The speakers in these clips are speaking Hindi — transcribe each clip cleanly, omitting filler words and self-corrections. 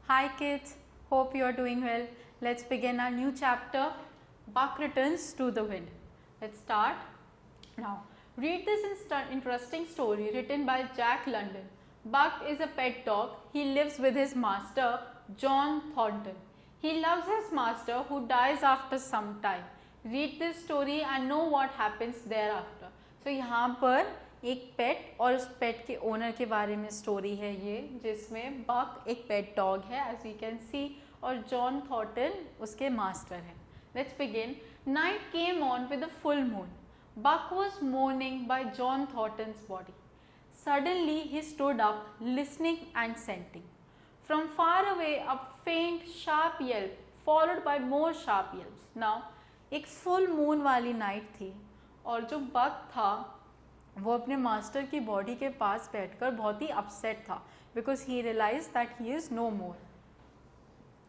Hi kids, hope you are doing well. Let's begin our new chapter, Buck Returns to the Wind. Let's start. Now, read this interesting story written by Jack London. Buck is a pet dog. He lives with his master, John Thornton. He loves his master who dies after some time. Read this story and know what happens thereafter. So, यहाँ पर एक पेट और उस पेट के ओनर के बारे में स्टोरी है ये, जिसमें बक एक पेट डॉग है एज यू कैन सी और जॉन थॉर्टन उसके मास्टर हैं. Let's begin. Night came on with a full moon. Buck was mourning by John Thornton's body. Suddenly he stood up listening and scenting. From far away a faint sharp yelp followed by more sharp yelps. Now एक फुल मून वाली नाइट थी और जो बक था वो अपने मास्टर की बॉडी के पास बैठकर बहुत ही अपसेट था because he realise that he is no more.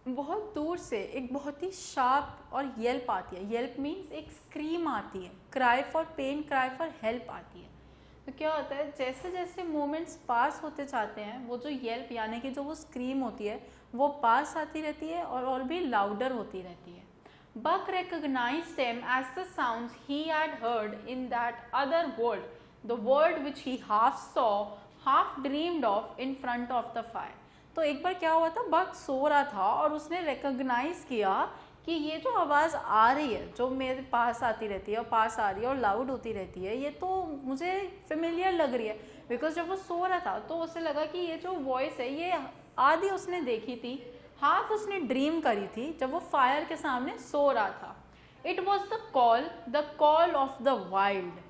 बहुत दूर से एक बहुत ही शार्प और येल्प आती है. येल्प मीन्स एक स्क्रीम आती है. Cry for pain, cry for help आती है. तो क्या होता है, जैसे जैसे मोमेंट्स पास होते जाते हैं वो जो येल्प यानी कि जो वो स्क्रीम होती है वो पास आती रहती है और भी लाउडर होती रहती है. Buck recognized them as the sounds he had heard in that other world, the world which he half saw, half dreamed of in front of the fire. तो एक बार क्या हुआ था, बक सो रहा था और उसने रिकॉग्नाइज किया कि ये जो आवाज़ आ रही है जो मेरे पास आती रहती है और पास आ रही है और लाउड होती रहती है, ये तो मुझे फेमिलियर लग रही है. बिकॉज जब वो सो रहा था तो उसे लगा कि ये जो वॉइस है ये आधी उसने देखी थी, हाफ उसने ड्रीम करी थी जब वो फायर के सामने सो रहा था. It was the call of the wild.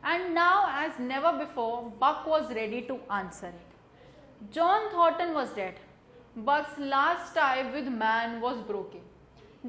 And now, as never before, Buck was ready to answer it. John Thornton was dead. Buck's last tie with man was broken.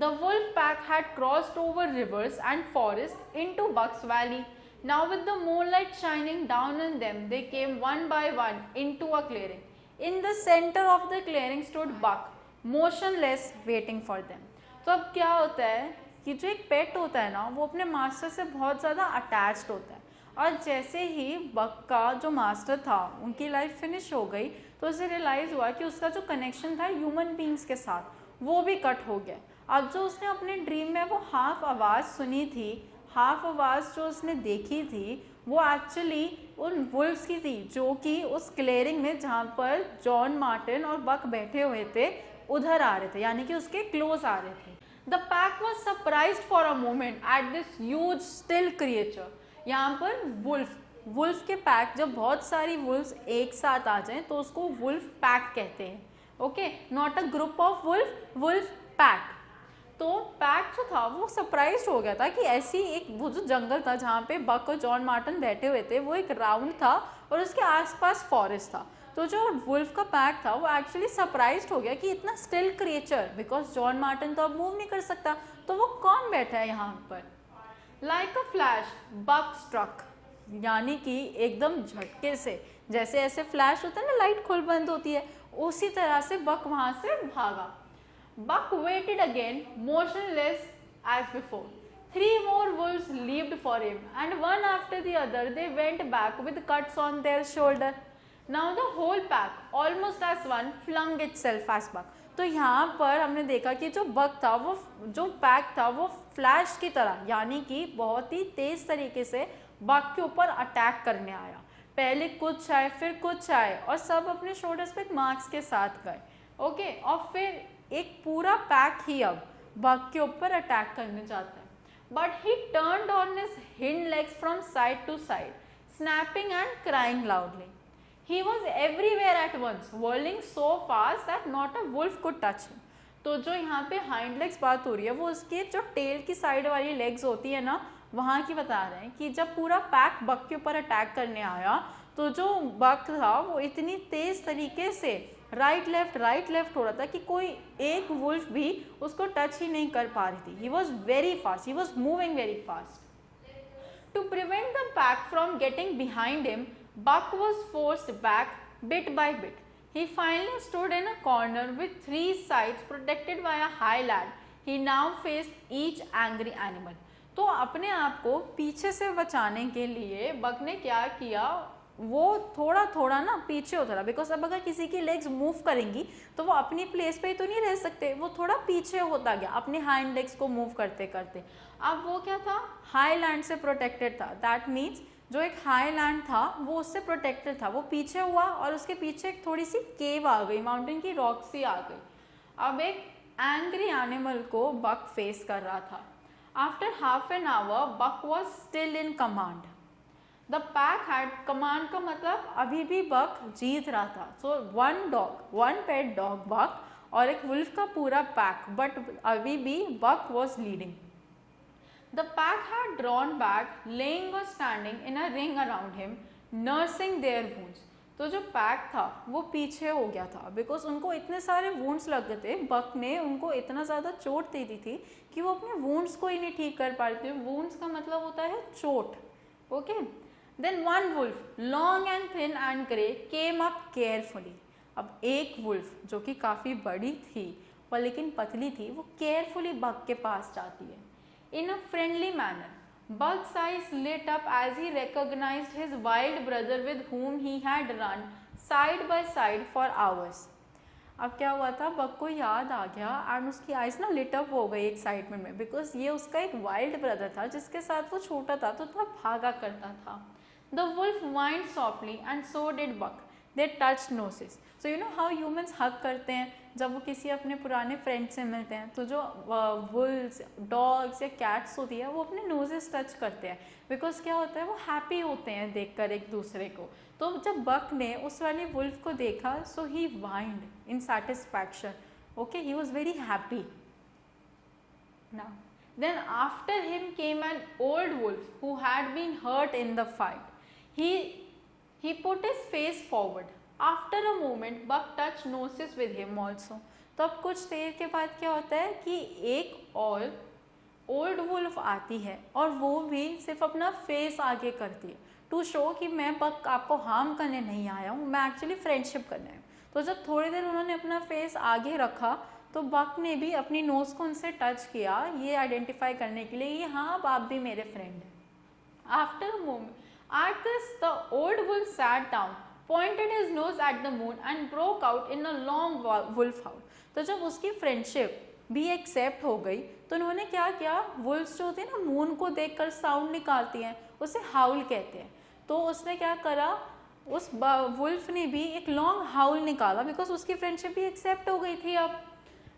The wolf pack had crossed over rivers and forests into Buck's valley. Now, with the moonlight shining down on them, they came one by one into a clearing. In the center of the clearing stood Buck, motionless, waiting for them. तो अब क्या होता है कि जो एक पेट होता है ना, वो अपने मास्टर से बहुत ज़्यादा अटैच्ड होता है. और जैसे ही बक का जो मास्टर था उनकी लाइफ फिनिश हो गई तो उसे रियलाइज़ हुआ कि उसका जो कनेक्शन था ह्यूमन बींग्स के साथ वो भी कट हो गया. अब जो उसने अपने ड्रीम में वो हाफ आवाज़ सुनी थी, हाफ आवाज़ जो उसने देखी थी वो एक्चुअली उन वुल्व्स की थी जो कि उस क्लियरिंग में जहाँ पर जॉन मार्टिन और बक बैठे हुए थे उधर आ रहे थे, यानी कि उसके क्लोज आ रहे थे. The pack was surprised for a moment at this huge still creature. यहाँ पर वुल्फ के पैक, जब बहुत सारी वुल्फ्स एक साथ आ जाएं तो उसको वुल्फ पैक कहते हैं. Okay, not a group of wolf pack. तो पैक जो था वो सरप्राइज हो गया था कि ऐसी एक वो जो जंगल था जहाँ पे बक और जॉन मार्टिन बैठे हुए थे वो एक राउंड था और उसके आसपास फॉरेस्ट था. तो जो वुल्फ का पैक था वो एक्चुअली सरप्राइज हो गया कि इतना still creature, because John Martin तो अब मूव नहीं कर सकता, तो वो कौन बैठा है यहाँ पर. Like a flash Buck struck, यानी कि एकदम झटके से, जैसे ऐसे फ्लैश होता है ना, लाइट खुल बंद होती है, उसी तरह से बक वहां से भागा. Buck waited again motionless as before. 3 more wolves leaped for him and one after the other they went back with cuts on their shoulder. Now the whole pack almost as one flung itself as Buck. तो यहाँ पर हमने देखा कि जो बक था वो, जो पैक था वो फ्लैश की तरह, यानी कि बहुत ही तेज तरीके से बक के ऊपर अटैक करने आया. पहले कुछ आए फिर कुछ आए और सब अपने शोल्डर्स पे मार्क्स के साथ गए. ओके, और फिर एक पूरा पैक ही अब बक के ऊपर अटैक करने जाता है. But he turned on his hind legs from side to side, snapping and crying loudly. He was everywhere at once, whirling so fast that not a wolf could touch him. तो जो यहाँ पे हाइंड लेग्स बात हो रही है वो उसके जो टेल की साइड वाली लेग्स होती है ना, वहाँ की बता रहे हैं कि जब पूरा पैक बक के ऊपर अटैक करने आया तो जो बक था वो इतनी तेज तरीके से राइट लेफ्ट हो रहा था कि कोई एक वुल्फ भी उसको टच ही नहीं कर पा रही थी. He was very fast, he was moving very fast. To prevent the pack from getting behind him, Buck was forced back bit by bit. He finally stood in a corner with 3 sides protected by a high ladder. He now faced each angry animal. तो अपने आप को पीछे से बचाने के लिए बक ने क्या किया, वो थोड़ा थोड़ा ना पीछे होता रहा, बिकॉज अब अगर किसी की लेग्स मूव करेंगी तो वो अपनी प्लेस पे ही तो नहीं रह सकते, वो थोड़ा पीछे होता गया अपने हाइंड लेग्स को मूव करते करते। अब वो क्या था, हाई लैंड से प्रोटेक्टेड था, दैट मीन्स जो एक हाई लैंड था वो उससे प्रोटेक्टेड था, वो पीछे हुआ और उसके पीछे एक थोड़ी सी केव आ गई, माउंटेन की रॉक सी आ गई। अब एक एंग्री एनिमल को बक फेस कर रहा था। After half an hour Buck was still in command. The pack had, command का मतलब अभी भी बक जीत रहा था। सो वन पेट डॉग बक और एक वुल्फ का पूरा पैक, बट अभी भी Buck was leading. The pack had drawn back, laying or standing in a ring around him, nursing their wounds. तो जो पैक था वो पीछे हो गया था, बिकॉज उनको इतने सारे वुंड्स लग गए थे, बक ने उनको इतना ज़्यादा चोट दे दी थी कि वो अपने वुंड्स को ही नहीं ठीक कर पा रहे थे। वुंड्स का मतलब होता है चोट, okay. Then one wolf long and thin and grey came up carefully. अब एक वुल्फ जो कि काफ़ी बड़ी थी पर लेकिन पतली थी, वो केयरफुली बक के पास जाती है। In a friendly manner, Bug's eyes lit up as he recognized his wild brother with whom he had run side by side for hours. अब क्या हुआ था, बग को याद आ गया एंड उसकी आइज ना लिट अप हो गई एक्साइटमेंट में, बिकॉज ये उसका एक वाइल्ड ब्रदर था जिसके साथ वो छोटा था तो थोड़ा भागा करता था। The wolf whined softly and so did Buck. They touched noses. So you know how humans hug करते हैं जब वो किसी अपने पुराने फ्रेंड से मिलते हैं, तो जो वुल्स, डॉग्स या कैट्स होती है वो अपने नोजेस टच करते हैं, बिकॉज क्या होता है वो हैप्पी होते हैं देखकर एक दूसरे को। तो जब बक ने उस वाली वुल्फ को देखा, so he whined in satisfaction, okay, he was very happy. Now then after him came an old wolf who had been hurt in the fight. He put his face forward. After a moment, Buck touched noses with him also. तो अब कुछ देर के बाद क्या होता है कि एक और ओल्ड वुल्फ आती है और वो भी सिर्फ अपना फेस आगे करती है टू शो कि मैं बक आपको हार्म करने नहीं आया हूँ, मैं एक्चुअली फ्रेंडशिप करने आया हूँ। तो जब थोड़ी देर उन्होंने अपना फेस आगे रखा तो बक ने भी अपनी नोज को उनसे टच किया, ये आइडेंटिफाई करने के लिए कि हाँ अब आप भी मेरे फ्रेंड हैं। After a moment, at this the old wolf sat down, pointed his nose at the moon and broke out in a long wolf howl. तो जब उसकी फ्रेंडशिप भी एक्सेप्ट हो गई तो उन्होंने क्या किया, वुल्फ्स जो होते हैं ना मून को देखकर साउंड निकालती हैं, उसे हाउल कहते हैं। तो उसने क्या करा, उस वुल्फ ने भी एक लॉन्ग हाउल निकाला, बिकॉज उसकी फ्रेंडशिप भी एक्सेप्ट हो गई थी। अब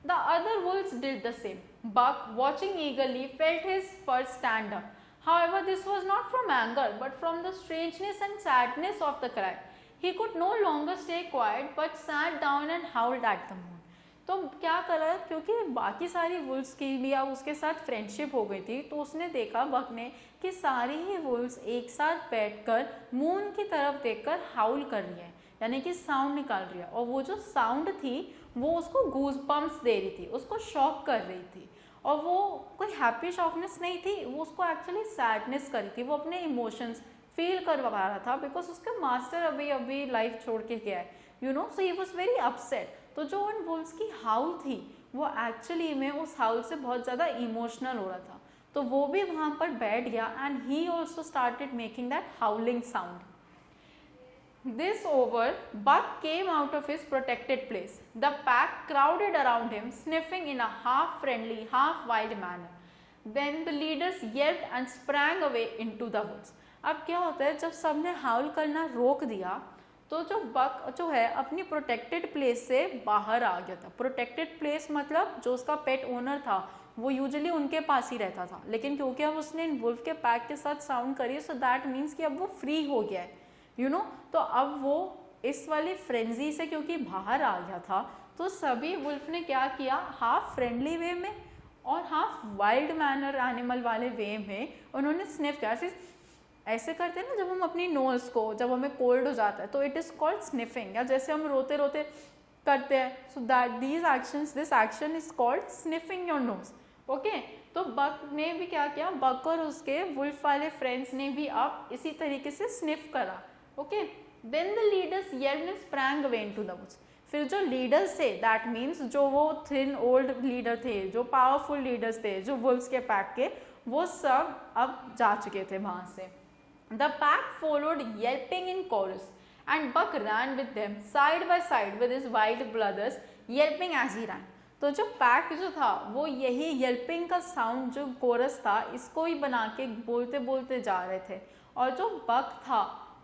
the other wolves did the same. Buck watching eagerly felt his fur stand up. However, this was not from anger, but from the strangeness and sadness of the cry. He could no longer stay quiet, but sat down and howled at the moon. तो क्या करा, क्योंकि बाकी सारी वुल्फ्स की भी अब उसके साथ फ्रेंडशिप हो गई थी, तो उसने देखा बक ने कि सारी ही वुल्फ्स एक साथ बैठकर मून की तरफ देखकर हाउल कर रही है, यानी कि साउंड निकाल रही है। और वो जो साउंड थी वो उसको गूज बम्प्स दे रही थी, उसको शॉक कर रही थी। और वो कोई हैप्पी शॉकनेस नहीं थी, वो उसको एक्चुअली सैडनेस करी थी, वो अपने इमोशंस फील करवा रहा था, बिकॉज उसका मास्टर अभी लाइफ छोड़ के गया है, you know, so he was very upset. तो जो उन वुल्फ्स की हाउल थी वो एक्चुअली में उस हाउल से बहुत ज़्यादा इमोशनल हो रहा था, तो वो भी वहाँ पर बैठ गया and he also started making that हाउलिंग sound. This over, Buck came out of his protected place. The pack crowded around him, sniffing in a half-friendly, half-wild manner. Then the leaders yelped and sprang away into the woods. अब क्या होता है, जब सबने हाउल करना रोक दिया तो जो बक जो है अपनी प्रोटेक्टेड प्लेस से बाहर आ गया था. प्रोटेक्टेड प्लेस मतलब जो उसका पेट ओनर था वो यूजुअली उनके पास ही रहता था, लेकिन क्योंकि अब उसने वुल्फ के पैक के साथ साउंड करी, सो दैट मीन्स कि अब वो फ्री हो गया है, यू नो. तो अब वो इस वाली फ्रेंजी से क्योंकि बाहर आ गया था, तो सभी वुल्फ ने क्या किया, हाफ फ्रेंडली वे में और हाफ वाइल्ड मैनर एनिमल वाले वे में उन्होंने स्निफ किया. ऐसे करते हैं ना जब हम अपनी नोज़ को, जब हमें कोल्ड हो जाता है तो इट इज़ कॉल्ड स्निफिंग, या जैसे हम रोते रोते करते हैं. So that this action is called sniffing your nose. Okay, तो बक ने भी क्या किया, बक और उसके वुल्फ वाले फ्रेंड्स ने भी अब इसी तरीके से स्निफ करा. Okay, then the leaders yelled and sprang away into the woods. फिर जो लीडर्स थे, दैट मीन्स जो वो थिन ओल्ड लीडर थे, जो पावरफुल लीडर्स थे, जो वुल्फ्स के पैक के, वो सब अब जा चुके थे वहाँ से. The pack followed yelping in chorus and Buck ran with them side by side with his wild brothers yelping as he ran. तो जो पैक जो था वो यही येल्पिंग का साउंड जो कोरस था इसको ही बना के बोलते बोलते जा रहे थे, और जो बक था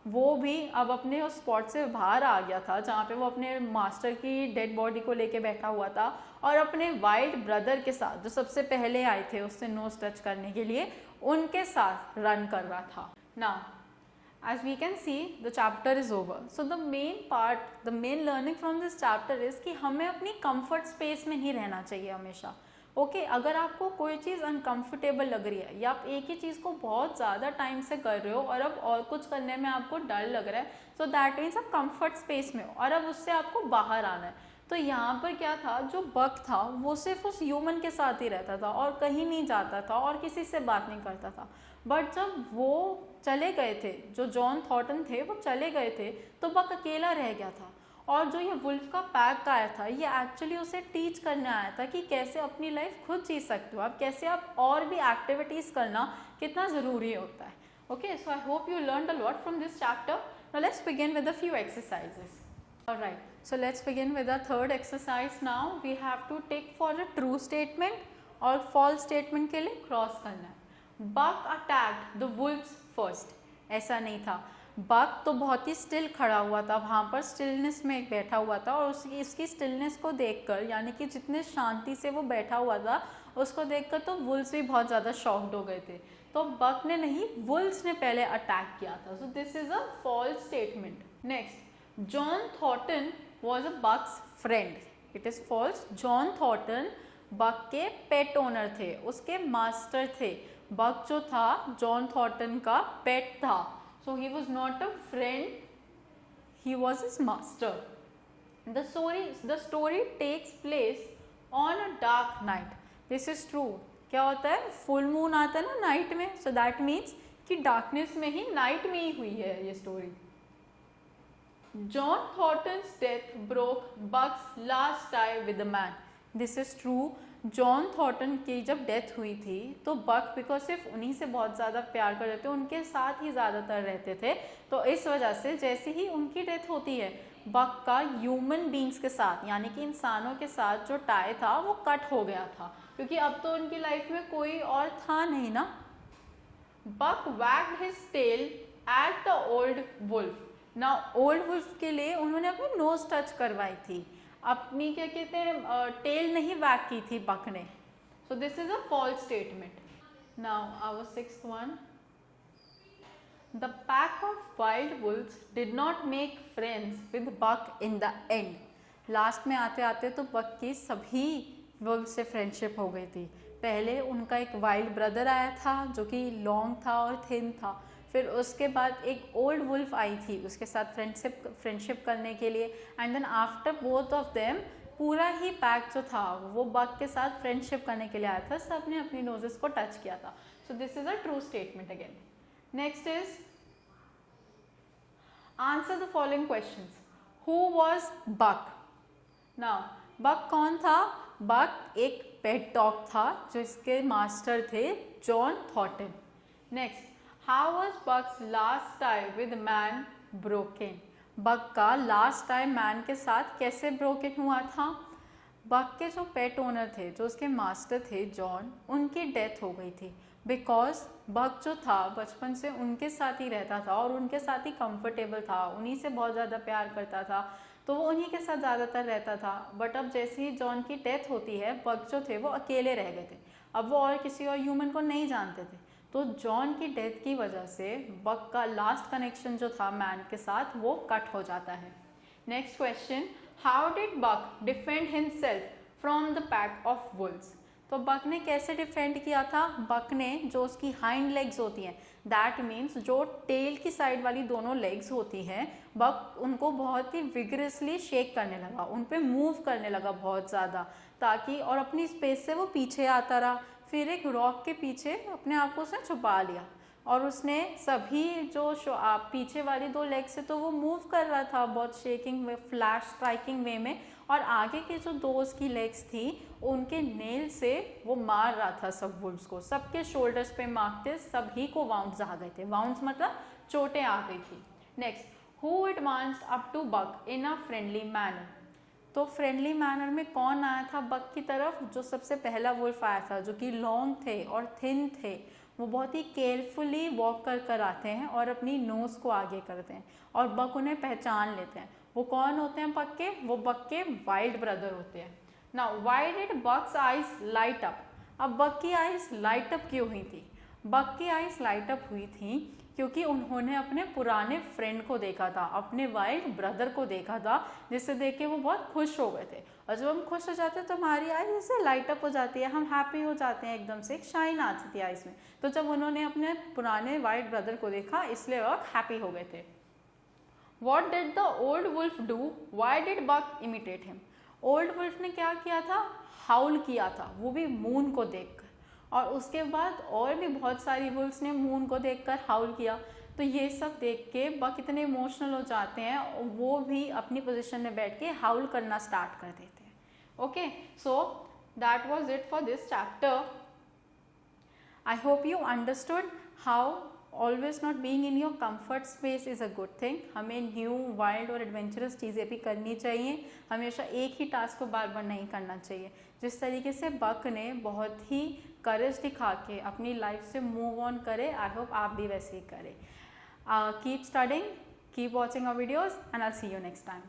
वो भी अब अपने उस स्पॉट से बाहर आ गया था जहाँ पे वो अपने मास्टर की डेड बॉडी को लेके बैठा हुआ था और अपने वाइल्ड ब्रदर के साथ जो सबसे पहले आए थे उससे नोज टच करने के लिए उनके साथ रन कर रहा था. Now, as we can see, the chapter is over. So the main part, the main learning from this chapter is कि हमें अपनी comfort space में नहीं रहना चाहिए हमेशा. ओके अगर आपको कोई चीज़ अनकम्फर्टेबल लग रही है या आप एक ही चीज़ को बहुत ज़्यादा टाइम से कर रहे हो और अब और कुछ करने में आपको डर लग रहा है, सो दैट मीन्स आप कंफर्ट स्पेस में हो और अब उससे आपको बाहर आना है. तो यहाँ पर क्या था, जो बक था वो सिर्फ उस ह्यूमन के साथ ही रहता था और कहीं नहीं जाता था और किसी से बात नहीं करता था. बट जब वो चले गए थे, जो जॉन थॉर्टन थे वो चले गए थे, तो बक अकेला रह गया था. और जो ये वुल्फ का पैक आया था ये एक्चुअली उसे टीच करने आया था कि कैसे अपनी लाइफ खुद जी सकते हो आप, कैसे आप और भी एक्टिविटीज़ करना कितना ज़रूरी होता है. Okay, so I hope you learn a lot from this chapter. Now let's begin with a few exercises. Alright, so let's begin with the third exercise. Now we have to take for a true statement और फॉल्स स्टेटमेंट के लिए क्रॉस करना है. Buck attacked the wolves first. ऐसा नहीं था. बक तो बहुत ही स्टिल खड़ा हुआ था, वहाँ पर स्टिलनेस में बैठा हुआ था और इसकी स्टिलनेस को देखकर, यानी कि जितने शांति से वो बैठा हुआ था उसको देखकर तो वुल्व्स भी बहुत ज़्यादा शॉक्ड हो गए थे. तो बक ने नहीं, वुल्व्स ने पहले अटैक किया था. So this is a false statement. Next, John Thornton was a Buck's friend. It is false. John Thornton Buck के पेट ओनर थे, उसके मास्टर थे. बक जो था जॉन थॉर्टन का पेट था. So he was not a friend, he was his master. The story takes place on a dark night. This is true. क्या होता है, फुल मून आता है ना नाइट में, so that means कि डार्कनेस में ही, नाइट में ही हुई है ये story. John Thornton's death broke Buck's last tie with a man. This is true. John Thornton की जब डेथ हुई थी तो बक बिकॉज सिर्फ उन्हीं से बहुत ज़्यादा प्यार कर रहे थे, उनके साथ ही ज़्यादातर रहते थे, तो इस वजह से जैसे ही उनकी डेथ होती है बक का ह्यूमन बींग्स के साथ, यानी कि इंसानों के साथ जो टाई था वो कट हो गया था, क्योंकि अब तो उनकी लाइफ में कोई और था नहीं ना. Buck wagged his tail at the old wolf. ना ओल्ड वुल्फ के लिए उन्होंने अपनी नोज टच करवाई थी, अपनी क्या कहते हैं टेल नहीं वैग की थी बक ने. So this is a false statement. Now our sixth one. The pack of wild wolves did not make friends with Buck in the end. Last में आते आते तो बक की सभी वुल्व से फ्रेंडशिप हो गई थी. पहले उनका एक वाइल्ड ब्रदर आया था जो कि लॉन्ग था और थिन था, फिर उसके बाद एक ओल्ड वुल्फ आई थी उसके साथ फ्रेंडशिप करने के लिए, and then after both of them पूरा ही पैक जो था वो बक के साथ फ्रेंडशिप करने के लिए आया था, सब ने अपनी नोजेस को टच किया था. So this is a true statement again. Next is answer the following questions. Who was Buck? Now Buck कौन था? बक एक पेट डॉग था जो इसके मास्टर थे John Thornton. Next, How was Buck's last tie with man broken? बक का लास्ट टाइम मैन के साथ कैसे ब्रोकन हुआ था? बक के जो पेट ओनर थे, जो उसके मास्टर थे जॉन, उनकी डेथ हो गई थी. बिकॉज बक जो था बचपन से उनके साथ ही रहता था और उनके साथ ही कंफर्टेबल था, उन्हीं से बहुत ज़्यादा प्यार करता था, तो वो उन्हीं के साथ ज़्यादातर रहता था. बट अब जैसे ही जॉन की डेथ होती है बक जो थे वो अकेले रह गए थे. अब वो और किसी और ह्यूमन को नहीं जानते थे, तो जॉन की डेथ की वजह से बक का लास्ट कनेक्शन जो था मैन के साथ वो कट हो जाता है. Next question, how did Buck defend himself from the pack of wolves? तो बक ने कैसे डिफेंड किया था? बक ने जो उसकी हाइंड लेग्स होती हैं, दैट मीन्स जो टेल की साइड वाली दोनों लेग्स होती हैं, बक उनको बहुत ही विगरसली शेक करने लगा, उन पे मूव करने लगा बहुत ज़्यादा, ताकि और अपनी स्पेस से वो पीछे आता रहा. फिर एक रॉक के पीछे अपने आप को उसने छुपा लिया और उसने सभी जो पीछे वाली दो लेग से तो वो मूव कर रहा था बहुत शेकिंग वे, फ्लैश स्ट्राइकिंग वे में, और आगे के जो दो उसकी लेग्स थी उनके नेल से वो मार रहा था सब वुल्व्स को, सबके शोल्डर्स पे मारते सभी को वाउंड्स आ गए थे. वाउंड्स मतलब चोटें आ गई थी। Next, who advanced up to Buck in a friendly manner, तो फ्रेंडली मैनर में कौन आया था बक की तरफ? जो सबसे पहला वुल्फ आया था, जो कि लॉन्ग थे और थिन थे, वो बहुत ही केयरफुली वॉक कर कर आते हैं और अपनी नोज़ को आगे करते हैं और बक उन्हें पहचान लेते हैं। वो कौन होते हैं बक के? वो बक के वाइल्ड ब्रदर होते हैं। Now why did Buck's eyes light up, अब बक की आइज लाइट अप क्यों हुई थी? बक की आइज लाइट अप हुई थी क्योंकि उन्होंने अपने पुराने फ्रेंड को देखा था, अपने वाइल्ड ब्रदर को देखा था, जिससे देख के वो बहुत खुश हो गए थे। और जब हम खुश हो जाते हैं तो हमारी आइज जैसे लाइट अप हो जाती है, हम हैप्पी हो जाते हैं, एकदम से एक शाइन आ जाती है आइज में। तो जब उन्होंने अपने पुराने वाइल्ड ब्रदर को देखा, इसलिए वो हैप्पी हो गए थे। What did the old wolf do? Why did Buck imitate him? Old wolf ने क्या किया था? हाउल किया था, वो भी मून को देखकर। और उसके बाद और भी बहुत सारी वुल्फ्स ने मून को देखकर हाउल किया। तो ये सब देख के बक इतने इमोशनल हो जाते हैं और वो भी अपनी पोजीशन में बैठ के हाउल करना स्टार्ट कर देते हैं। Okay, so that was it for this chapter. I hope you understood how always not being in your comfort space is a good thing. हमें न्यू वाइल्ड और एडवेंचरस चीज़ें भी करनी चाहिए, हमेशा एक ही टास्क को बार बार नहीं करना चाहिए। जिस तरीके से बक ने बहुत ही करेज दिखा के अपनी लाइफ से मूव ऑन करे, आई होप आप भी वैसे ही करें। Keep studying, keep watching our videos and I see you next time.